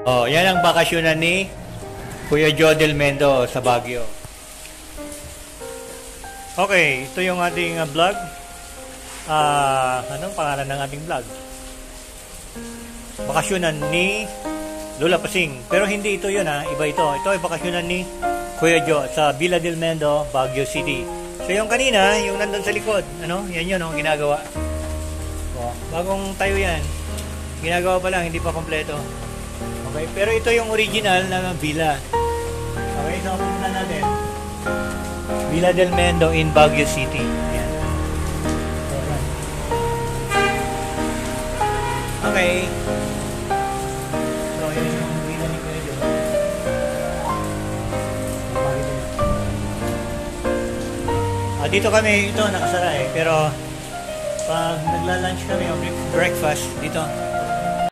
Oh, yan ang bakasyonan ni Kuya Joe Del Mendo sa Baguio. Okay, ito yung ating vlog. Anong pangalan ng ating vlog? Bakasyonan ni Lola Pasing. Pero hindi ito yun iba ito. Ito ay bakasyonan ni Kuya Joe sa Villa Del Mendo, Baguio City. So yung kanina, yung nandun sa likod, yan yun ginagawa. So, bagong tayo yan. Ginagawa pa lang, hindi pa kompleto. Okay, pero ito yung original na villa. Okay, so pupunta natin. Villa Del Mendo in Baguio City. Yan. Okay. So, yan yung villa ni Kuya Joe. Dito kami, ito nakasara pero pag nagla-lunch kami o breakfast dito,